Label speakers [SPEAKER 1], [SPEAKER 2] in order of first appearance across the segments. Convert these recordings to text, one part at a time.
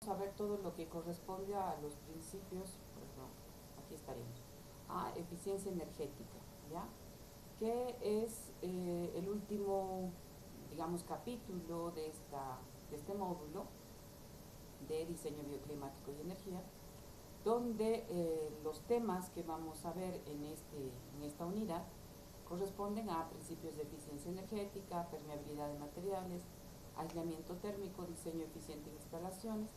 [SPEAKER 1] a ver todo lo que corresponde a los principios, perdón, aquí estaríamos, a eficiencia energética, ¿ya? Que es el último, digamos, capítulo de este módulo de diseño bioclimático y energía, donde los temas que vamos a ver en esta unidad corresponden a principios de eficiencia energética, permeabilidad de materiales, aislamiento térmico, diseño eficiente en instalaciones,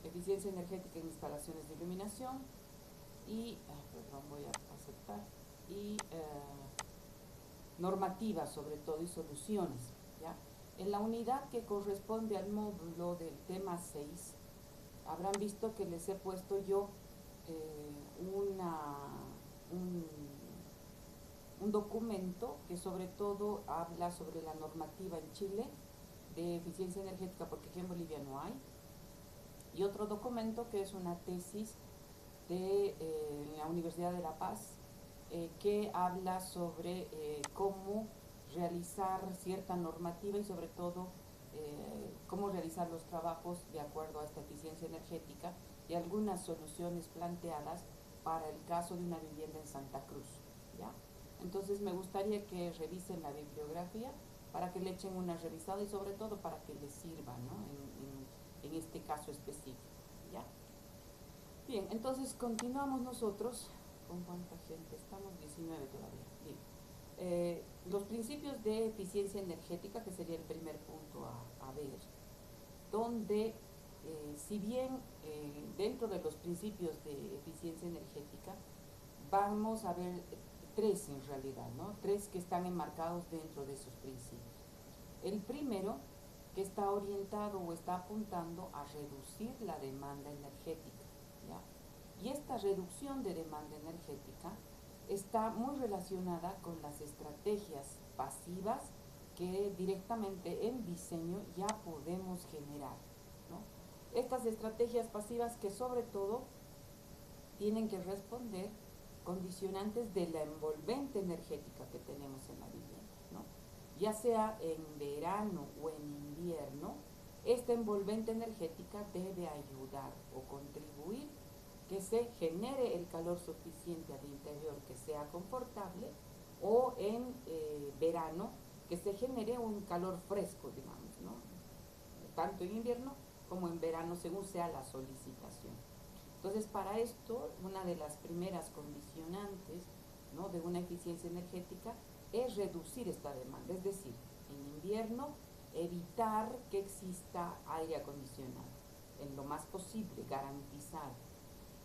[SPEAKER 1] eficiencia energética en instalaciones de iluminación y, perdón, voy a aceptar, y normativas sobre todo y soluciones, ¿ya? En la unidad que corresponde al módulo del tema 6, habrán visto que les he puesto yo una, un, un documento que sobre todo habla sobre la normativa en Chile de eficiencia energética, porque aquí en Bolivia no hay, y otro documento que es una tesis de la Universidad de La Paz, que habla sobre cómo realizar cierta normativa y sobre todo cómo realizar los trabajos de acuerdo a esta eficiencia energética y algunas soluciones planteadas para el caso de una vivienda en Santa Cruz, ¿ya? Entonces me gustaría que revisen la bibliografía para que le echen una revisada y sobre todo para que les sirva, ¿no? En este caso específico, ¿ya? Bien, entonces continuamos nosotros. ¿Con cuánta gente estamos? 19 todavía. Bien. Los principios de eficiencia energética, que sería el primer punto a ver, donde si bien dentro de los principios de eficiencia energética vamos a ver tres en realidad, ¿no? Tres que están enmarcados dentro de esos principios. El primero, que está orientado o está apuntando a reducir la demanda energética, ¿ya? Y esta reducción de demanda energética está muy relacionada con las estrategias pasivas que directamente en diseño ya podemos generar, ¿no? Estas estrategias pasivas que sobre todo tienen que responder condicionantes de la envolvente energética que tenemos en la vivienda, ¿no? Ya sea en verano o en invierno, esta envolvente energética debe ayudar o contribuir que se genere el calor suficiente al interior que sea confortable, o en verano que se genere un calor fresco, digamos, ¿no? Tanto en invierno como en verano, según sea la solicitación. Entonces, para esto, una de las primeras condicionantes, ¿no?, de una eficiencia energética es reducir esta demanda, es decir, en invierno evitar que exista aire acondicionado, en lo más posible, garantizar.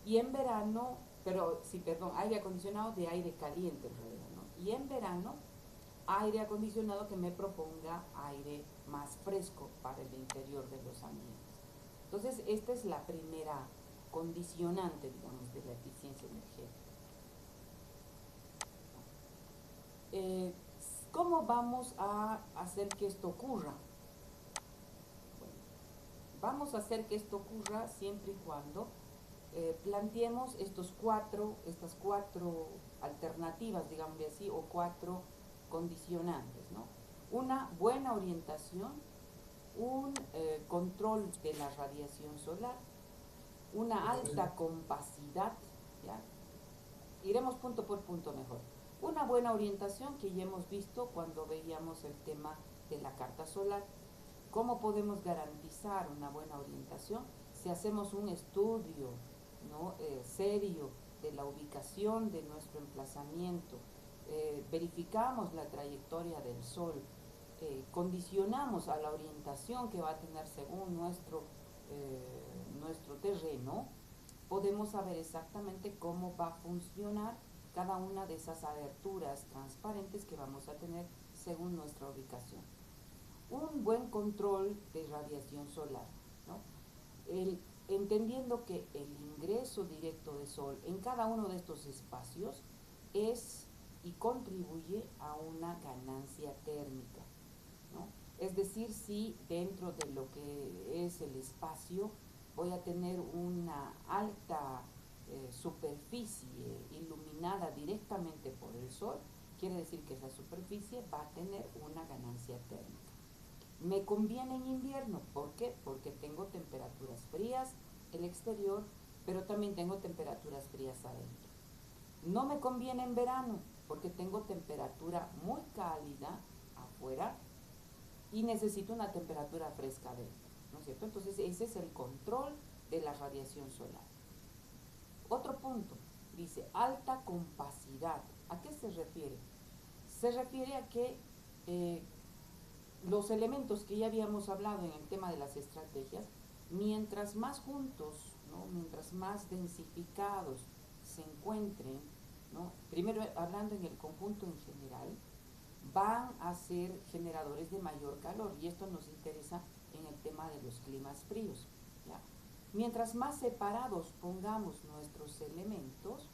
[SPEAKER 1] Y en verano, pero sí, perdón, aire acondicionado de aire caliente en realidad, ¿no? Y en verano, aire acondicionado que me proponga aire más fresco para el interior de los ambientes. Entonces, esta es la primera condicionante, digamos, de la eficiencia energética. ¿Cómo vamos a hacer que esto ocurra? Bueno, vamos a hacer que esto ocurra siempre y cuando planteemos estas cuatro alternativas, digamos así, o cuatro condicionantes, ¿no? Una buena orientación, un control de la radiación solar, una alta compacidad, ¿ya? Iremos punto por punto mejor. Una buena orientación que ya hemos visto cuando veíamos el tema de la carta solar. ¿Cómo podemos garantizar una buena orientación? Si hacemos un estudio, ¿no?, serio de la ubicación de nuestro emplazamiento, verificamos la trayectoria del Sol, condicionamos a la orientación que va a tener según nuestro terreno, podemos saber exactamente cómo va a funcionar cada una de esas aberturas transparentes que vamos a tener según nuestra ubicación. Un buen control de radiación solar, ¿no? Entendiendo que el ingreso directo de sol en cada uno de estos espacios es y contribuye a una ganancia térmica, ¿no? Es decir, si dentro de lo que es el espacio voy a tener una alta superficie iluminada directamente por el sol, quiere decir que esa superficie va a tener una ganancia térmica. Me conviene en invierno, ¿por qué? Porque tengo temperaturas frías el exterior, pero también tengo temperaturas frías adentro. No me conviene en verano, porque tengo temperatura muy cálida afuera y necesito una temperatura fresca adentro, ¿no es cierto? Entonces ese es el control de la radiación solar. Otro punto, dice alta compacidad. ¿A qué se refiere? Se refiere a que eh, los elementos que ya habíamos hablado en el tema de las estrategias, mientras más juntos, ¿no? Mientras más densificados se encuentren, ¿no? Primero hablando en el conjunto en general, van a ser generadores de mayor calor y esto nos interesa en el tema de los climas fríos. ¿Ya? Mientras más separados pongamos nuestros elementos,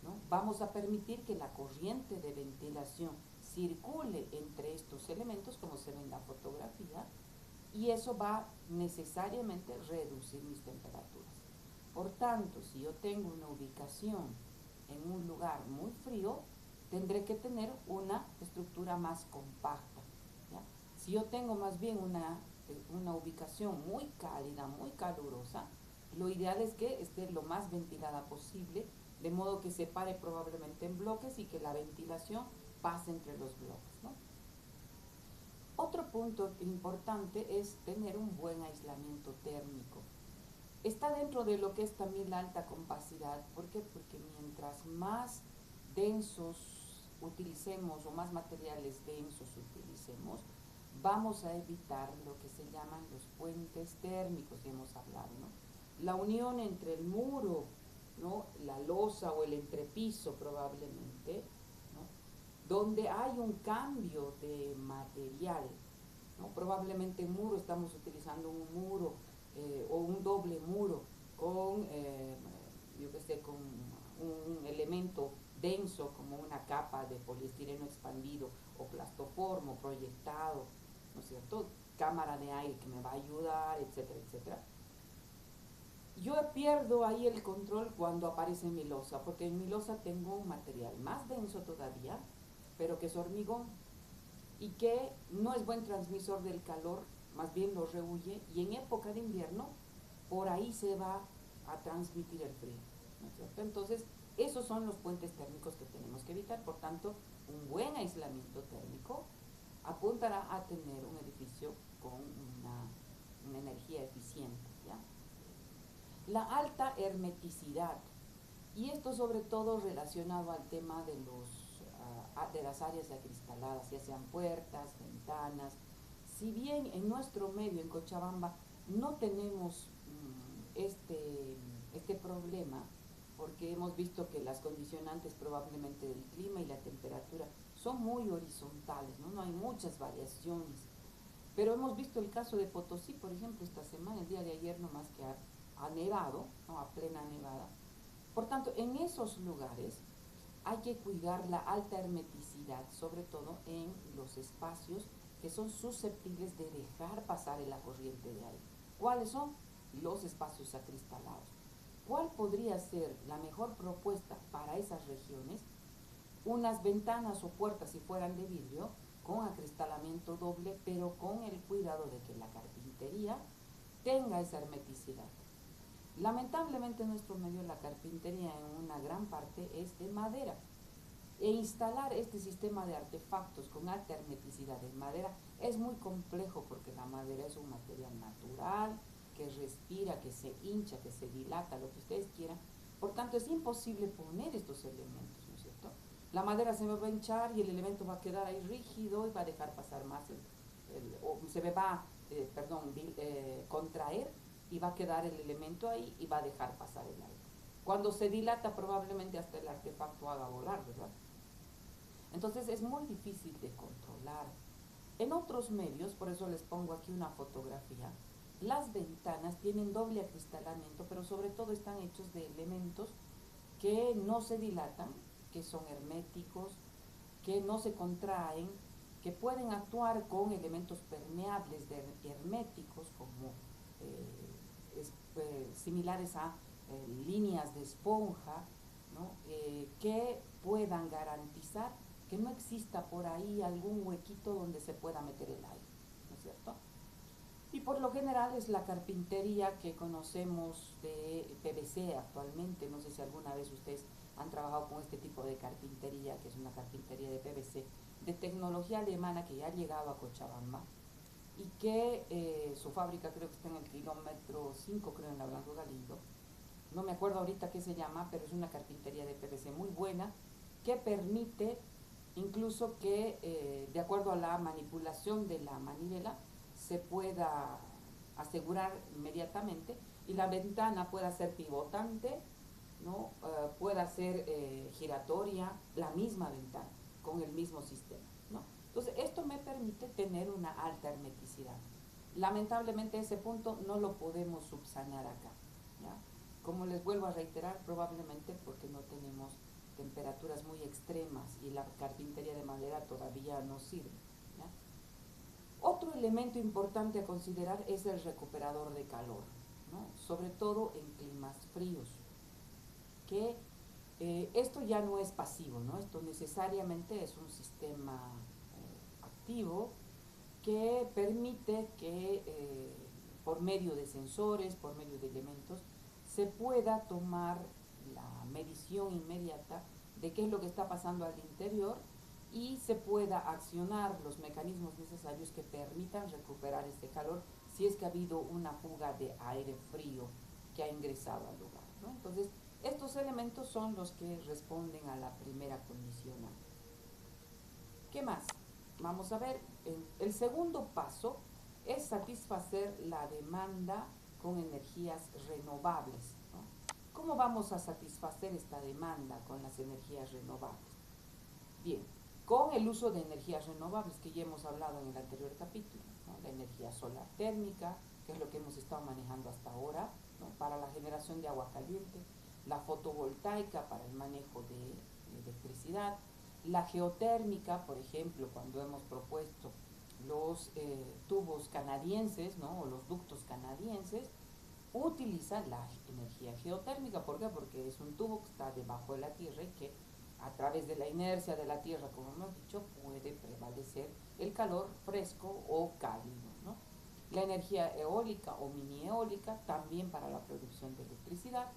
[SPEAKER 1] ¿no? Vamos a permitir que la corriente de ventilación circule entre estos elementos, como se ve en la fotografía, y eso va necesariamente a reducir mis temperaturas. Por tanto, si yo tengo una ubicación en un lugar muy frío, tendré que tener una estructura más compacta. ¿Ya? Si yo tengo más bien una ubicación muy cálida, muy calurosa, lo ideal es que esté lo más ventilada posible, de modo que se pare probablemente en bloques y que la ventilación pase entre los bloques, ¿no? Otro punto importante es tener un buen aislamiento térmico. Está dentro de lo que es también la alta compacidad. ¿Por qué? Porque mientras más densos utilicemos o más materiales densos utilicemos, vamos a evitar lo que se llaman los puentes térmicos que hemos hablado, ¿no? La unión entre el muro, ¿no? La losa o el entrepiso probablemente, ¿no? Donde hay un cambio de material, ¿no? Probablemente en muro estamos utilizando un muro o un doble muro con, yo qué sé, con un elemento denso como una capa de poliestireno expandido o plastoformo proyectado, ¿no es cierto? Cámara de aire que me va a ayudar, etcétera, etcétera. Yo pierdo ahí el control cuando aparece mi losa, porque en mi losa tengo un material más denso todavía, pero que es hormigón y que no es buen transmisor del calor, más bien lo rehuye, y en época de invierno por ahí se va a transmitir el frío, ¿no es cierto? Entonces, esos son los puentes térmicos que tenemos que evitar. Por tanto, un buen aislamiento térmico apuntará a tener un edificio con una energía eficiente, ¿ya? La alta hermeticidad, y esto sobre todo relacionado al tema de de las áreas acristaladas, ya sean puertas, ventanas. Si bien en nuestro medio, en Cochabamba, no tenemos este problema, porque hemos visto que las condicionantes probablemente del clima y la temperatura son muy horizontales, ¿no? No hay muchas variaciones. Pero hemos visto el caso de Potosí, por ejemplo, esta semana, el día de ayer nomás que ha nevado, ¿no? A plena nevada. Por tanto, en esos lugares hay que cuidar la alta hermeticidad, sobre todo en los espacios que son susceptibles de dejar pasar la corriente de aire. ¿Cuáles son? Los espacios acristalados. ¿Cuál podría ser la mejor propuesta para esas regiones? Unas ventanas o puertas, si fueran de vidrio, con acristalamiento doble, pero con el cuidado de que la carpintería tenga esa hermeticidad. Lamentablemente en nuestro medio la carpintería en una gran parte es de madera. E instalar este sistema de artefactos con alta hermeticidad en madera es muy complejo porque la madera es un material natural, que respira, que se hincha, que se dilata, lo que ustedes quieran. Por tanto, es imposible poner estos elementos, ¿no es cierto? La madera se me va a hinchar y el elemento va a quedar ahí rígido y va a dejar pasar más, o se me va, contraer y va a quedar el elemento ahí y va a dejar pasar el aire. Cuando se dilata probablemente hasta el artefacto haga volar, ¿verdad? Entonces es muy difícil de controlar. En otros medios, por eso les pongo aquí una fotografía, las ventanas tienen doble acristalamiento, pero sobre todo están hechos de elementos que no se dilatan, que son herméticos, que no se contraen, que pueden actuar con elementos permeables herméticos como similares a líneas de esponja, ¿no? Que puedan garantizar que no exista por ahí algún huequito donde se pueda meter el aire. es cierto? Y por lo general es la carpintería que conocemos de PVC actualmente. No sé si alguna vez ustedes han trabajado con este tipo de carpintería, que es una carpintería de PVC, de tecnología alemana que ya ha llegado a Cochabamba y que su fábrica creo que está en el kilómetro 5, creo, en la Blanco Galindo. No me acuerdo ahorita qué se llama, pero es una carpintería de PVC muy buena que permite incluso que de acuerdo a la manipulación de la manivela se pueda asegurar inmediatamente y la ventana pueda ser pivotante, ¿no? Pueda ser giratoria, la misma ventana con el mismo sistema, ¿no? Entonces esto me permite tener una alta hermeticidad. Lamentablemente ese punto no lo podemos subsanar acá, ¿ya? Como les vuelvo a reiterar, probablemente porque no tenemos temperaturas muy extremas y la carpintería de madera todavía no sirve, ¿ya? Otro elemento importante a considerar es el recuperador de calor, ¿no? Sobre todo en climas fríos, que esto ya no es pasivo, ¿no? Esto necesariamente es un sistema activo que permite que por medio de sensores, por medio de elementos, se pueda tomar la medición inmediata de qué es lo que está pasando al interior y se pueda accionar los mecanismos necesarios que permitan recuperar este calor si es que ha habido una fuga de aire frío que ha ingresado al lugar, ¿no? Entonces, estos elementos son los que responden a la primera condicionante. ¿Qué más? Vamos a ver, el segundo paso es satisfacer la demanda con energías renovables, ¿no? ¿Cómo vamos a satisfacer esta demanda con las energías renovables? Bien, con el uso de energías renovables que ya hemos hablado en el anterior capítulo, ¿no? La energía solar térmica, que es lo que hemos estado manejando hasta ahora, ¿no? Para la generación de agua caliente, la fotovoltaica para el manejo de electricidad, la geotérmica, por ejemplo, cuando hemos propuesto los tubos canadienses, ¿no? O los ductos canadienses, utilizan la energía geotérmica. ¿Por qué? Porque es un tubo que está debajo de la tierra y que a través de la inercia de la tierra, como hemos dicho, puede prevalecer el calor fresco o cálido, ¿no? La energía eólica o mini eólica también para la producción de electricidad.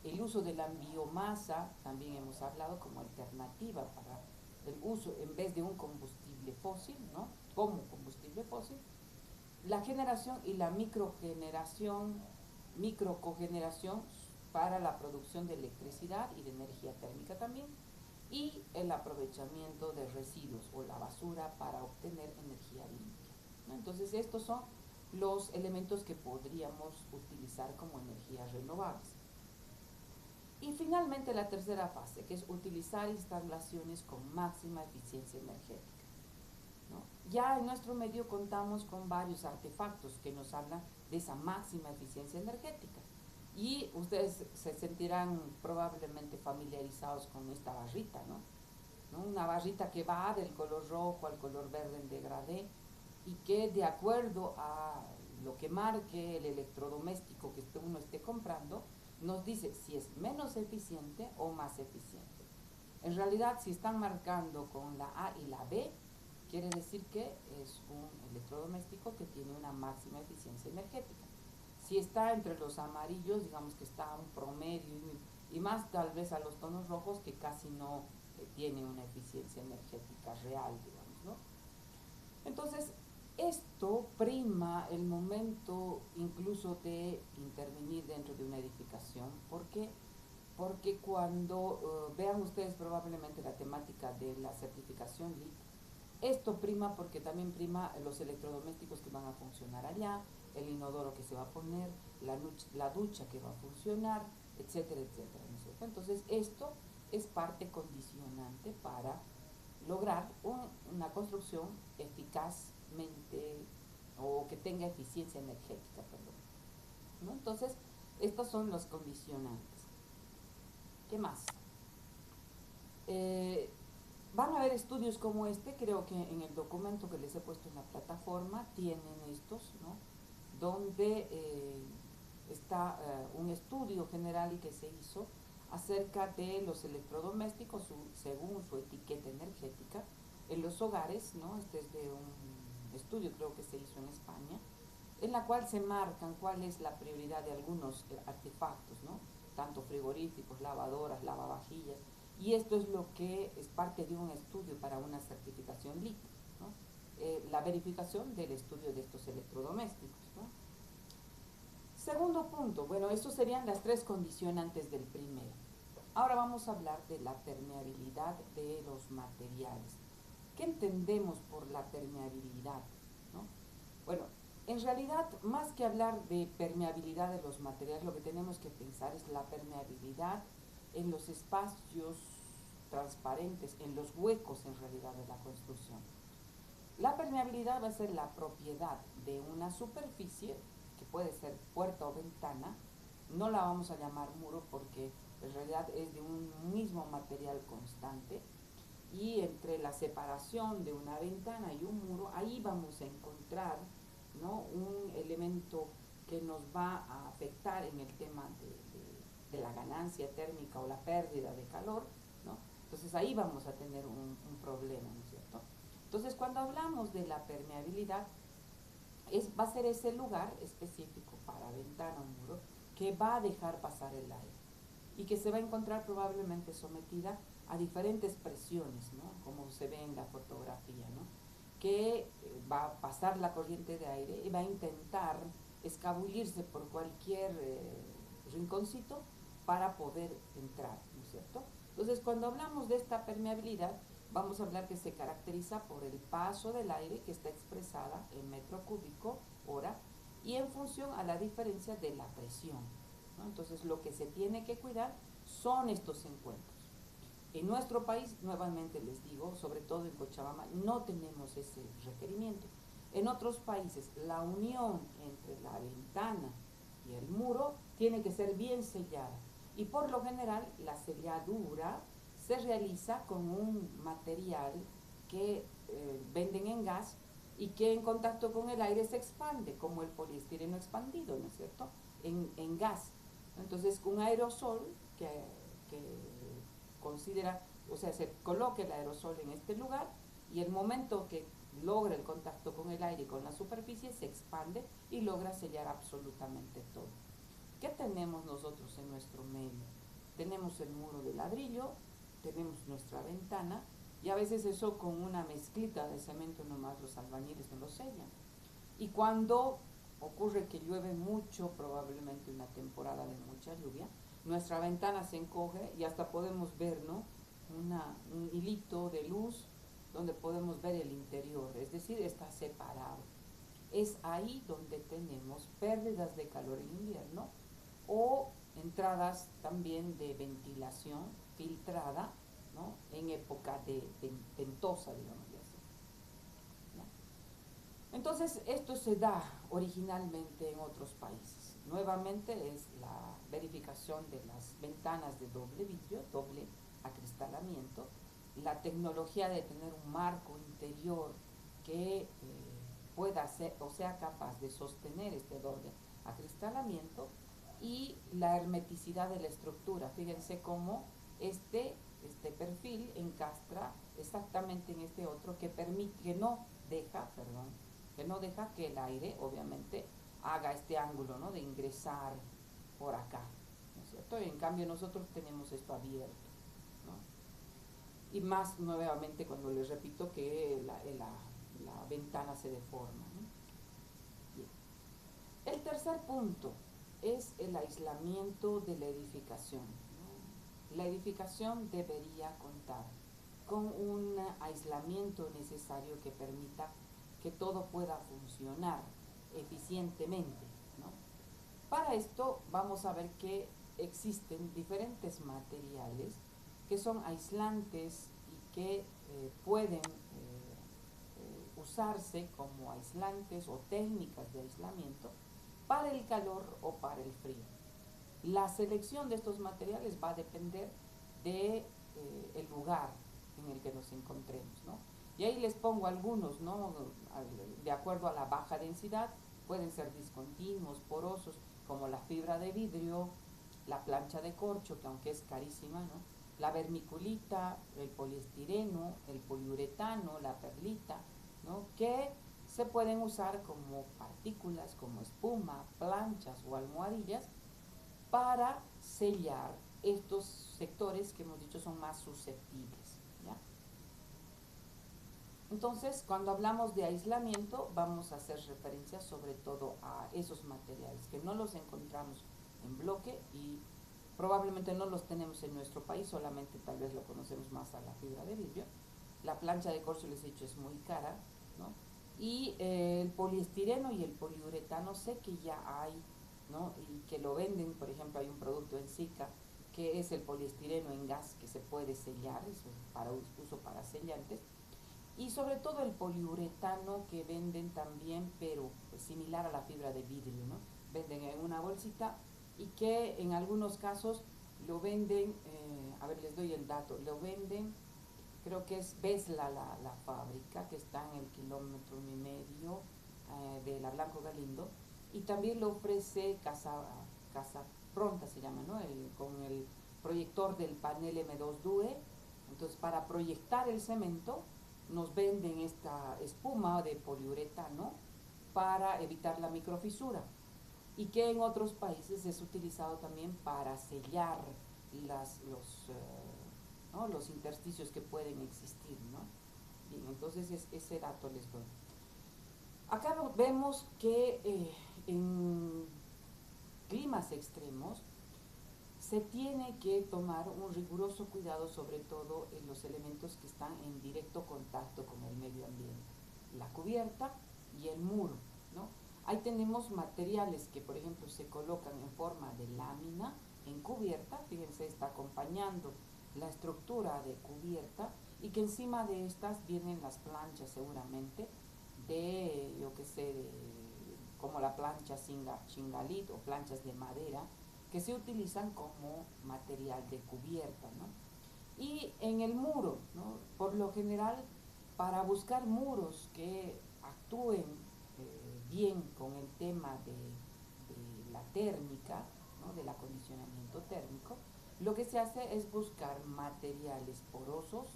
[SPEAKER 1] El uso de la biomasa, también hemos hablado como alternativa para el uso en vez de un combustible fósil, ¿no? Como combustible fósil. La generación y la microcogeneración para la producción de electricidad y de energía térmica también, y el aprovechamiento de residuos o la basura para obtener energía limpia, ¿no? Entonces estos son los elementos que podríamos utilizar como energías renovables. Y finalmente la tercera fase, que es utilizar instalaciones con máxima eficiencia energética, ¿no? Ya en nuestro medio contamos con varios artefactos que nos hablan de esa máxima eficiencia energética. Y ustedes se sentirán probablemente familiarizados con esta barrita, ¿no? ¿No? Una barrita que va del color rojo al color verde en degradé y que de acuerdo a lo que marque el electrodoméstico que uno esté comprando, nos dice si es menos eficiente o más eficiente. En realidad, si están marcando con la A y la B, quiere decir que es un electrodoméstico que tiene una máxima eficiencia energética. Si está entre los amarillos, digamos que está a un promedio y más tal vez a los tonos rojos que casi no tiene una eficiencia energética real, digamos, ¿no? Entonces, esto prima el momento incluso de intervenir dentro de una edificación. ¿Por qué? Porque cuando vean ustedes probablemente la temática de la certificación LEED, esto prima porque también prima los electrodomésticos que van a funcionar allá, el inodoro que se va a poner, la ducha que va a funcionar, etcétera, etcétera, ¿no es cierto? Entonces esto es parte condicionante para lograr una construcción eficazmente o que tenga eficiencia energética, perdón, ¿no? Entonces, estos son los condicionantes. ¿Qué más? Van a haber estudios como este, creo que en el documento que les he puesto en la plataforma tienen estos, ¿no? Donde está un estudio general que se hizo acerca de los electrodomésticos según su etiqueta energética en los hogares, ¿no? Este es de un estudio, creo que se hizo en España, en la cual se marcan cuál es la prioridad de algunos artefactos, ¿no? Tanto frigoríficos, lavadoras, lavavajillas, y esto es lo que es parte de un estudio para una certificación LEED, ¿no? La verificación del estudio de estos electrodomésticos, ¿no? Segundo punto, bueno, estos serían las tres condicionantes del primero. Ahora vamos a hablar de la permeabilidad de los materiales. ¿Qué entendemos por la permeabilidad? ¿No? Bueno, en realidad, más que hablar de permeabilidad de los materiales, lo que tenemos que pensar es la permeabilidad en los espacios transparentes, en los huecos en realidad de la construcción. La permeabilidad va a ser la propiedad de una superficie, que puede ser puerta o ventana, no la vamos a llamar muro porque en realidad es de un mismo material constante, y entre la separación de una ventana y un muro, ahí vamos a encontrar, ¿no?, un elemento que nos va a afectar en el tema de la ganancia térmica o la pérdida de calor, ¿no? Entonces ahí vamos a tener un problema, ¿no es cierto? Entonces cuando hablamos de la permeabilidad, va a ser ese lugar específico para ventana o muro que va a dejar pasar el aire y que se va a encontrar probablemente sometida a diferentes presiones, ¿no?, como se ve en la fotografía, ¿no?, que va a pasar la corriente de aire y va a intentar escabullirse por cualquier rinconcito para poder entrar, ¿no es cierto? Entonces, cuando hablamos de esta permeabilidad, vamos a hablar que se caracteriza por el paso del aire, que está expresada en metro cúbico hora, y en función a la diferencia de la presión, ¿no? Entonces, lo que se tiene que cuidar son estos encuentros. En nuestro país, nuevamente les digo, sobre todo en Cochabamba, no tenemos ese requerimiento. En otros países, la unión entre la ventana y el muro tiene que ser bien sellada. Y por lo general, la selladura se realiza con un material que venden en gas y que en contacto con el aire se expande, como el poliestireno expandido, ¿no es cierto?, en gas. Entonces, un aerosol que considera, o sea, se coloca el aerosol en este lugar y el momento que logra el contacto con el aire y con la superficie se expande y logra sellar absolutamente todo. ¿Qué tenemos nosotros en nuestro medio? Tenemos el muro de ladrillo, tenemos nuestra ventana, y a veces eso con una mezclita de cemento nomás los albañiles no lo sellan. Y cuando ocurre que llueve mucho, probablemente una temporada de mucha lluvia, nuestra ventana se encoge y hasta podemos ver, ¿no?, un hilito de luz donde podemos ver el interior, es decir, está separado. Es ahí donde tenemos pérdidas de calor en invierno o entradas también de ventilación filtrada, ¿no?, en época de ventosa, digamos así, ¿no? Entonces, esto se da originalmente en otros países. Nuevamente es la verificación de las ventanas de doble vidrio, doble acristalamiento, la tecnología de tener un marco interior que pueda ser o sea capaz de sostener este doble acristalamiento, y la hermeticidad de la estructura. Fíjense cómo este perfil encastra exactamente en este otro que permite, que no deja que el aire, obviamente, haga este ángulo, ¿no?, de ingresar por acá, ¿no es cierto? Y en cambio nosotros tenemos esto abierto, ¿no? Y más nuevamente cuando les repito que la ventana se deforma, ¿no? Bien. El tercer punto es el aislamiento de la edificación, ¿no? La edificación debería contar con un aislamiento necesario que permita que todo pueda funcionar eficientemente, ¿no? Para esto vamos a ver que existen diferentes materiales que son aislantes y que pueden usarse como aislantes o técnicas de aislamiento para el calor o para el frío. La selección de estos materiales va a depender de el lugar en el que nos encontremos, ¿no? Y ahí les pongo algunos, ¿no?, de acuerdo a la baja densidad. Pueden ser discontinuos, porosos, como la fibra de vidrio, la plancha de corcho, que aunque es carísima, ¿no?, la vermiculita, el poliestireno, el poliuretano, la perlita, ¿no?, que se pueden usar como partículas, como espuma, planchas o almohadillas para sellar estos sectores que hemos dicho son más susceptibles, ¿ya? Entonces, cuando hablamos de aislamiento, vamos a hacer referencia sobre todo a esos materiales que no los encontramos en bloque y probablemente no los tenemos en nuestro país, solamente tal vez lo conocemos más a la fibra de vidrio. La plancha de corcho, les he dicho, es muy cara, ¿no? Y el poliestireno y el poliuretano sé que ya hay, ¿no? Y que lo venden, por ejemplo, hay un producto en Sica que es el poliestireno en gas que se puede sellar, eso es para uso para sellantes, y sobre todo el poliuretano que venden también, pero pues, similar a la fibra de vidrio, ¿no? Venden en una bolsita y que en algunos casos lo venden, a ver, les doy el dato, lo venden, creo que es Besla la fábrica, que está en el kilómetro y medio de la Blanco Galindo, y también lo ofrece Casa Pronta, se llama, ¿no? Con el proyector del panel M2 DUE. Entonces, para proyectar el cemento, nos venden esta espuma de poliuretano para evitar la microfisura y que en otros países es utilizado también para sellar ¿no? los intersticios que pueden existir, ¿no? Bien, entonces ese dato les doy. Acá vemos que en climas extremos se tiene que tomar un riguroso cuidado, sobre todo en los elementos que están en directo contacto con el medio ambiente, la cubierta y el muro, ¿no? Ahí tenemos materiales que, por ejemplo, se colocan en forma de lámina en cubierta, fíjense, está acompañando la estructura de cubierta y que encima de estas vienen las planchas seguramente de, yo qué sé, como la plancha chingalit o planchas de madera, que se utilizan como material de cubierta, ¿no? Y en el muro, ¿no? Por lo general, para buscar muros que actúen bien con el tema de la térmica, ¿no? Del acondicionamiento térmico, lo que se hace es buscar materiales porosos,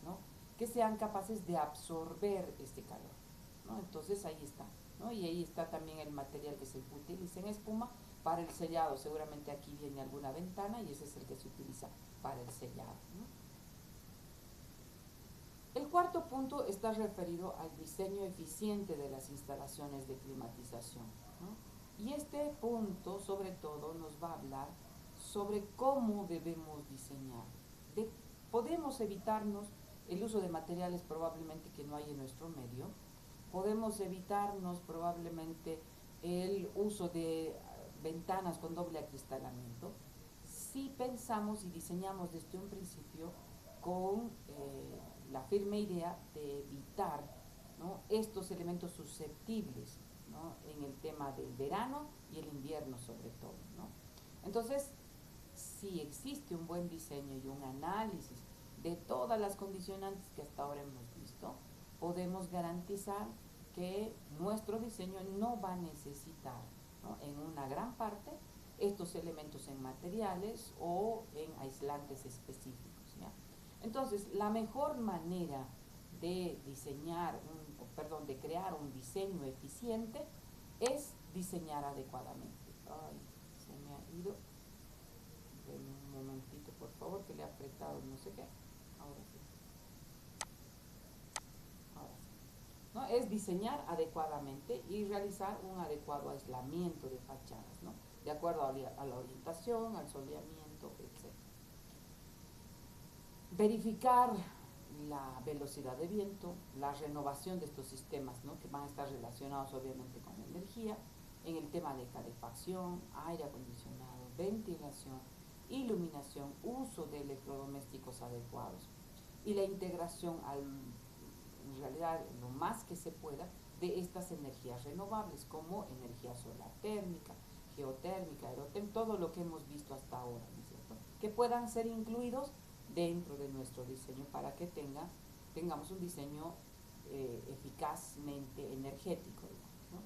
[SPEAKER 1] ¿no? Que sean capaces de absorber este calor, ¿no? Entonces ahí está, ¿no? Y ahí está también el material que se utiliza en espuma para el sellado. Seguramente aquí viene alguna ventana y ese es el que se utiliza para el sellado, ¿no? El cuarto punto está referido al diseño eficiente de las instalaciones de climatización, ¿no? Y este punto, sobre todo, nos va a hablar sobre cómo debemos diseñar. De, podemos evitarnos el uso de materiales probablemente que no hay en nuestro medio, podemos evitarnos probablemente el uso de ventanas con doble acristalamiento si pensamos y diseñamos desde un principio con la firme idea de evitar, ¿no? estos elementos susceptibles, ¿no? en el tema del verano y el invierno sobre todo, ¿no? Entonces, si existe un buen diseño y un análisis de todas las condicionantes que hasta ahora hemos visto, podemos garantizar que nuestro diseño no va a necesitar, ¿no? en una gran parte estos elementos en materiales o en aislantes específicos, ¿ya? Entonces, la mejor manera de diseñar, perdón, de crear un diseño eficiente es diseñar adecuadamente. Ay, se me ha ido. Denme un momentito, por favor, que le he apretado no sé qué. Ahora sí. Ahora sí. ¿No? Es diseñar adecuadamente y realizar un adecuado aislamiento de fachadas, ¿no? De acuerdo a la orientación, al soleamiento, etc. Verificar la velocidad de viento, la renovación de estos sistemas, ¿no? que van a estar relacionados obviamente con la energía, en el tema de calefacción, aire acondicionado, ventilación, iluminación, uso de electrodomésticos adecuados y la integración en realidad lo más que se pueda de estas energías renovables como energía solar térmica, geotérmica, aerotérmica, todo lo que hemos visto hasta ahora, ¿no es cierto? Que puedan ser incluidos dentro de nuestro diseño para que tengamos un diseño eficazmente energético, digamos, ¿no?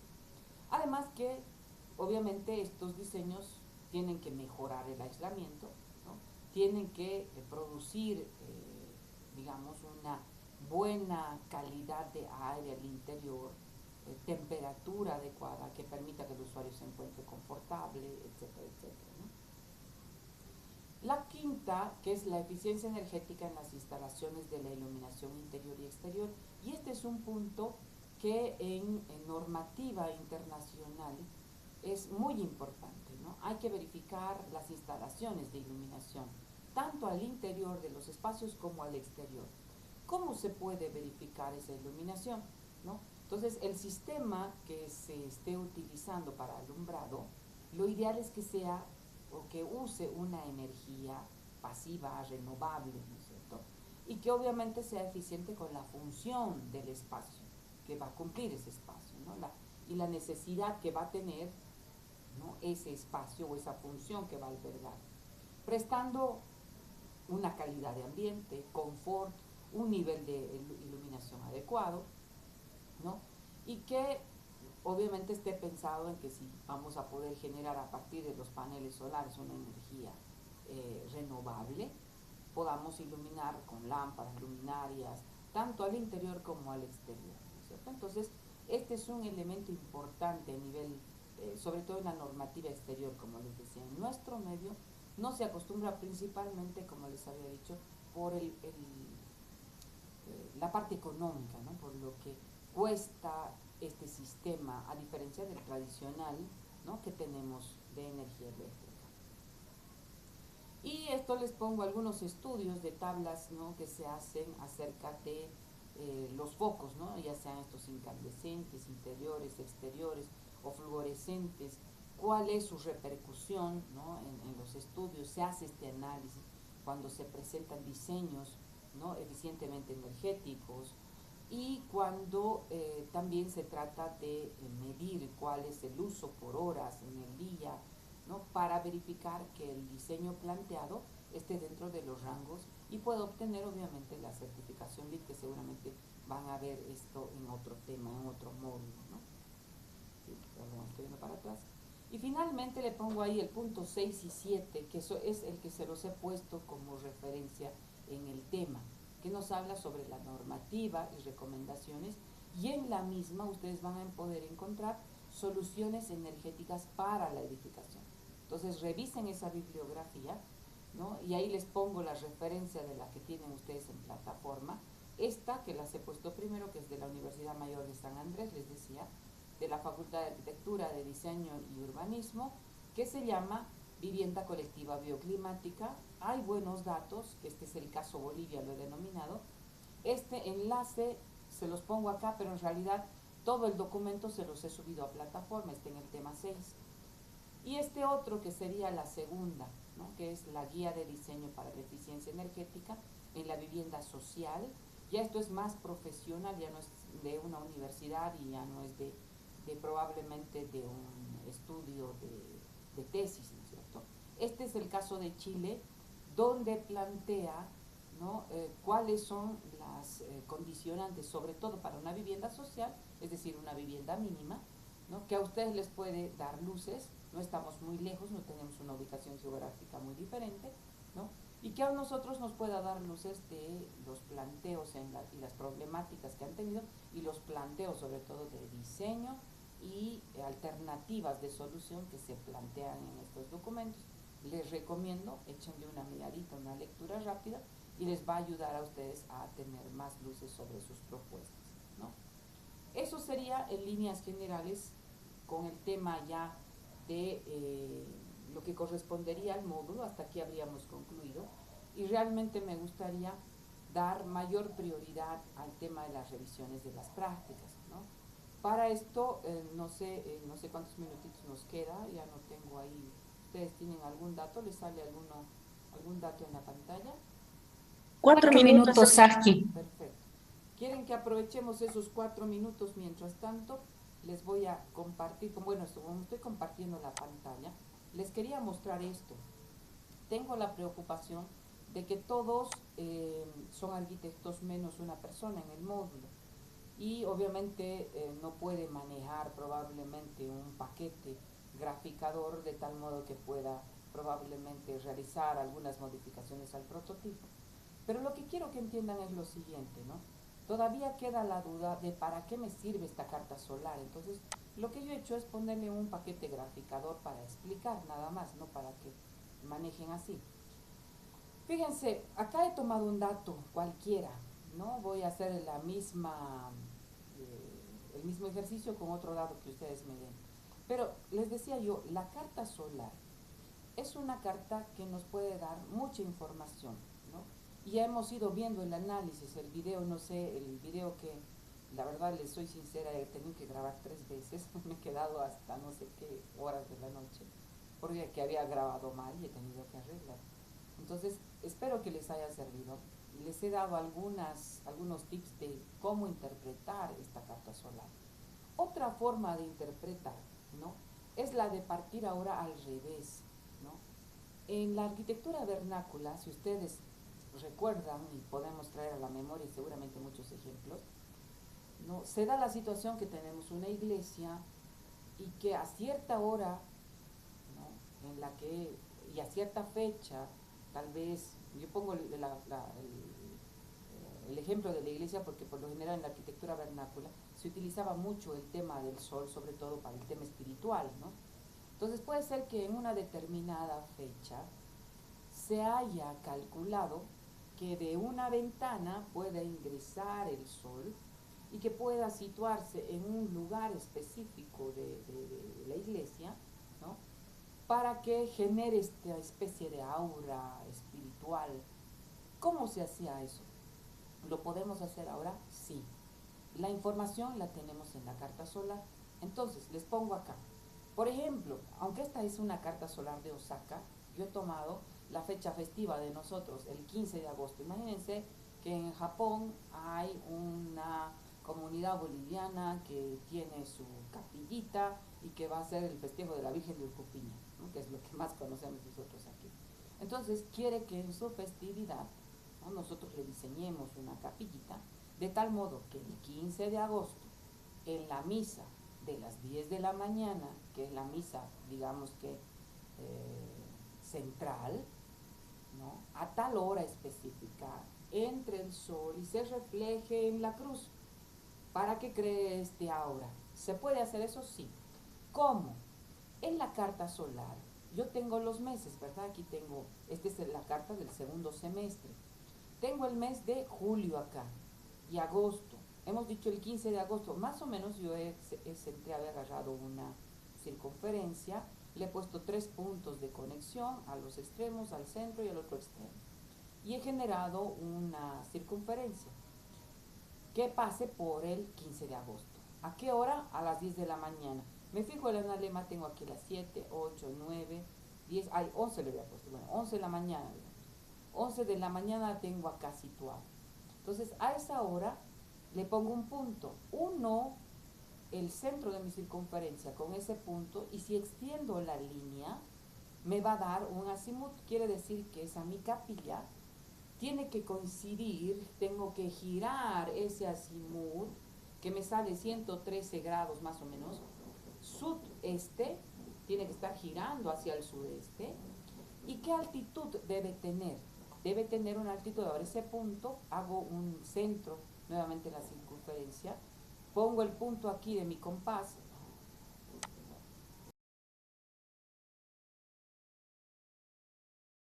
[SPEAKER 1] Además que obviamente estos diseños tienen que mejorar el aislamiento, ¿no? Tienen que producir, digamos, una buena calidad de aire al interior, temperatura adecuada que permita que el usuario se encuentre confortable, etcétera, etcétera, ¿no? La quinta, que es la eficiencia energética en las instalaciones de la iluminación interior y exterior. Y este es un punto que en normativa internacional es muy importante, ¿no? Hay que verificar las instalaciones de iluminación, tanto al interior de los espacios como al exterior. ¿Cómo se puede verificar esa iluminación? ¿No? Entonces, el sistema que se esté utilizando para alumbrado, lo ideal es que sea o que use una energía pasiva, renovable, ¿no es cierto? Y que obviamente sea eficiente con la función del espacio, que va a cumplir ese espacio, ¿no? Y la necesidad que va a tener, ¿no?, ese espacio o esa función que va a albergar, prestando una calidad de ambiente, confort, un nivel de iluminación adecuado, ¿no? Y que obviamente esté pensado en que si vamos a poder generar a partir de los paneles solares una energía renovable, podamos iluminar con lámparas, luminarias, tanto al interior como al exterior, ¿no es cierto? Entonces, este es un elemento importante a nivel, sobre todo en la normativa exterior, como les decía. En nuestro medio no se acostumbra principalmente, como les había dicho, por la parte económica, ¿no? Por lo que cuesta este sistema, a diferencia del tradicional, ¿no?, que tenemos de energía eléctrica. Y esto les pongo algunos estudios de tablas, ¿no?, que se hacen acerca de los focos, ¿no?, ya sean estos incandescentes, interiores, exteriores o fluorescentes, cuál es su repercusión, ¿no?, en los estudios. Se hace este análisis cuando se presentan diseños, ¿no?, eficientemente energéticos, y cuando también se trata de medir cuál es el uso por horas en el día, ¿no?, para verificar que el diseño planteado esté dentro de los rangos y pueda obtener obviamente la certificación LEED, que seguramente van a ver esto en otro tema, en otro módulo, ¿no? Sí, perdón, estoy yendo para atrás. Y finalmente le pongo ahí el punto 6 y 7, que eso es el que se los he puesto como referencia en el tema, que nos habla sobre la normativa y recomendaciones, y en la misma ustedes van a poder encontrar soluciones energéticas para la edificación. Entonces revisen esa bibliografía, ¿no? Y ahí les pongo la referencia de la que tienen ustedes en plataforma. Esta, que las he puesto primero, que es de la Universidad Mayor de San Andrés, les decía, de la Facultad de Arquitectura, de Diseño y Urbanismo, que se llama Vivienda Colectiva Bioclimática. Hay buenos datos, que este es el caso Bolivia, lo he denominado. Este enlace se los pongo acá, pero en realidad todo el documento se los he subido a plataforma, está en el tema 6. Y este otro, que sería la segunda, ¿no?, que es la guía de diseño para la eficiencia energética en la vivienda social. Ya esto es más profesional, ya no es de una universidad y ya no es de probablemente de un estudio de tesis, ¿no es cierto? Este es el caso de Chile, donde plantea, ¿no?, cuáles son las condicionantes, sobre todo para una vivienda social, es decir, una vivienda mínima, ¿no?, que a ustedes les puede dar luces. No estamos muy lejos, no tenemos una ubicación geográfica muy diferente, ¿no?, y que a nosotros nos pueda dar luces de los planteos y las problemáticas que han tenido, y los planteos sobre todo de diseño y alternativas de solución que se plantean en estos documentos. Les recomiendo, échenle una miradita, una lectura rápida, y les va a ayudar a ustedes a tener más luces sobre sus propuestas, ¿no? Eso sería en líneas generales con el tema ya de lo que correspondería al módulo. Hasta aquí habríamos concluido, y realmente me gustaría dar mayor prioridad al tema de las revisiones de las prácticas, ¿no? Para esto, no sé cuántos minutitos nos queda, ya no tengo ahí. ¿Ustedes tienen algún dato? ¿Les sale algún dato en la pantalla?
[SPEAKER 2] 4 minutos, Sarki.
[SPEAKER 1] Perfecto. ¿Quieren que aprovechemos esos 4 minutos? Mientras tanto, les voy a compartir, como estoy compartiendo la pantalla, les quería mostrar esto. Tengo la preocupación de que todos son arquitectos menos una persona en el módulo, y obviamente no puede manejar probablemente un paquete graficador de tal modo que pueda probablemente realizar algunas modificaciones al prototipo. Pero lo que quiero que entiendan es lo siguiente, ¿no? todavía queda la duda de para qué me sirve esta carta solar. Entonces, lo que yo he hecho es ponerle un paquete graficador para explicar, nada más, no para que manejen así. Fíjense, acá he tomado un dato cualquiera, ¿no? Voy a hacer el mismo ejercicio con otro dato que ustedes me den. Pero les decía yo, la carta solar es una carta que nos puede dar mucha información, ¿no? Y ya hemos ido viendo el análisis, el video, no sé, el video que la verdad les soy sincera, he tenido que grabar 3 veces, me he quedado hasta no sé qué horas de la noche, porque que había grabado mal y he tenido que arreglar. Entonces, espero que les haya servido. Les he dado algunos tips de cómo interpretar esta carta solar. Otra forma de interpretar, ¿no? Es la de partir ahora al revés, ¿no? En la arquitectura vernácula, si ustedes recuerdan, y podemos traer a la memoria seguramente muchos ejemplos, ¿no? Se da la situación que tenemos una iglesia y que a cierta hora, ¿no? En la que, y a cierta fecha, tal vez, yo pongo el ejemplo de la iglesia porque por lo general en la arquitectura vernácula se utilizaba mucho el tema del sol, sobre todo para el tema espiritual, ¿no? Entonces puede ser que en una determinada fecha se haya calculado que de una ventana pueda ingresar el sol y que pueda situarse en un lugar específico de la iglesia, ¿no? Para que genere esta especie de aura espiritual. ¿Cómo se hacía eso? ¿Lo podemos hacer ahora? Sí. La información la tenemos en la carta solar. Entonces, les pongo acá. Por ejemplo, aunque esta es una carta solar de Osaka, yo he tomado la fecha festiva de nosotros, el 15 de agosto. Imagínense que en Japón hay una comunidad boliviana que tiene su capillita y que va a ser el festejo de la Virgen de Urcupiña, ¿no? Que es lo que más conocemos nosotros aquí. Entonces, quiere que en su festividad, ¿no? Nosotros le diseñemos una capillita de tal modo que el 15 de agosto, en la misa de las 10 de la mañana, que es la misa, digamos que central, ¿no? A tal hora específica, entre el sol y se refleje en la cruz, para que cree este aura. ¿Se puede hacer eso? Sí. ¿Cómo? En la carta solar, yo tengo los meses, ¿verdad? Aquí tengo, esta es la carta del segundo semestre. Tengo el mes de julio acá y agosto. Hemos dicho el 15 de agosto. Más o menos yo había agarrado una circunferencia, le he puesto 3 puntos de conexión a los extremos, al centro y al otro extremo. Y he generado una circunferencia que pase por el 15 de agosto. ¿A qué hora? A las 10 de la mañana. Me fijo en el analema, tengo aquí las 7, 8, 9, 10, 11 le había puesto, bueno, 11 de la mañana, digamos. 11 de la mañana tengo acá situado. Entonces, a esa hora le pongo un punto, uno, el centro de mi circunferencia con ese punto, y si extiendo la línea, me va a dar un azimut. Quiere decir que esa mi capilla tiene que coincidir, tengo que girar ese azimut, que me sale 113 grados más o menos, sudeste, tiene que estar girando hacia el sudeste. ¿Y qué altitud debe tener? Debe tener una altitud. Ahora ese punto, hago un centro nuevamente en la circunferencia, pongo el punto aquí de mi compás,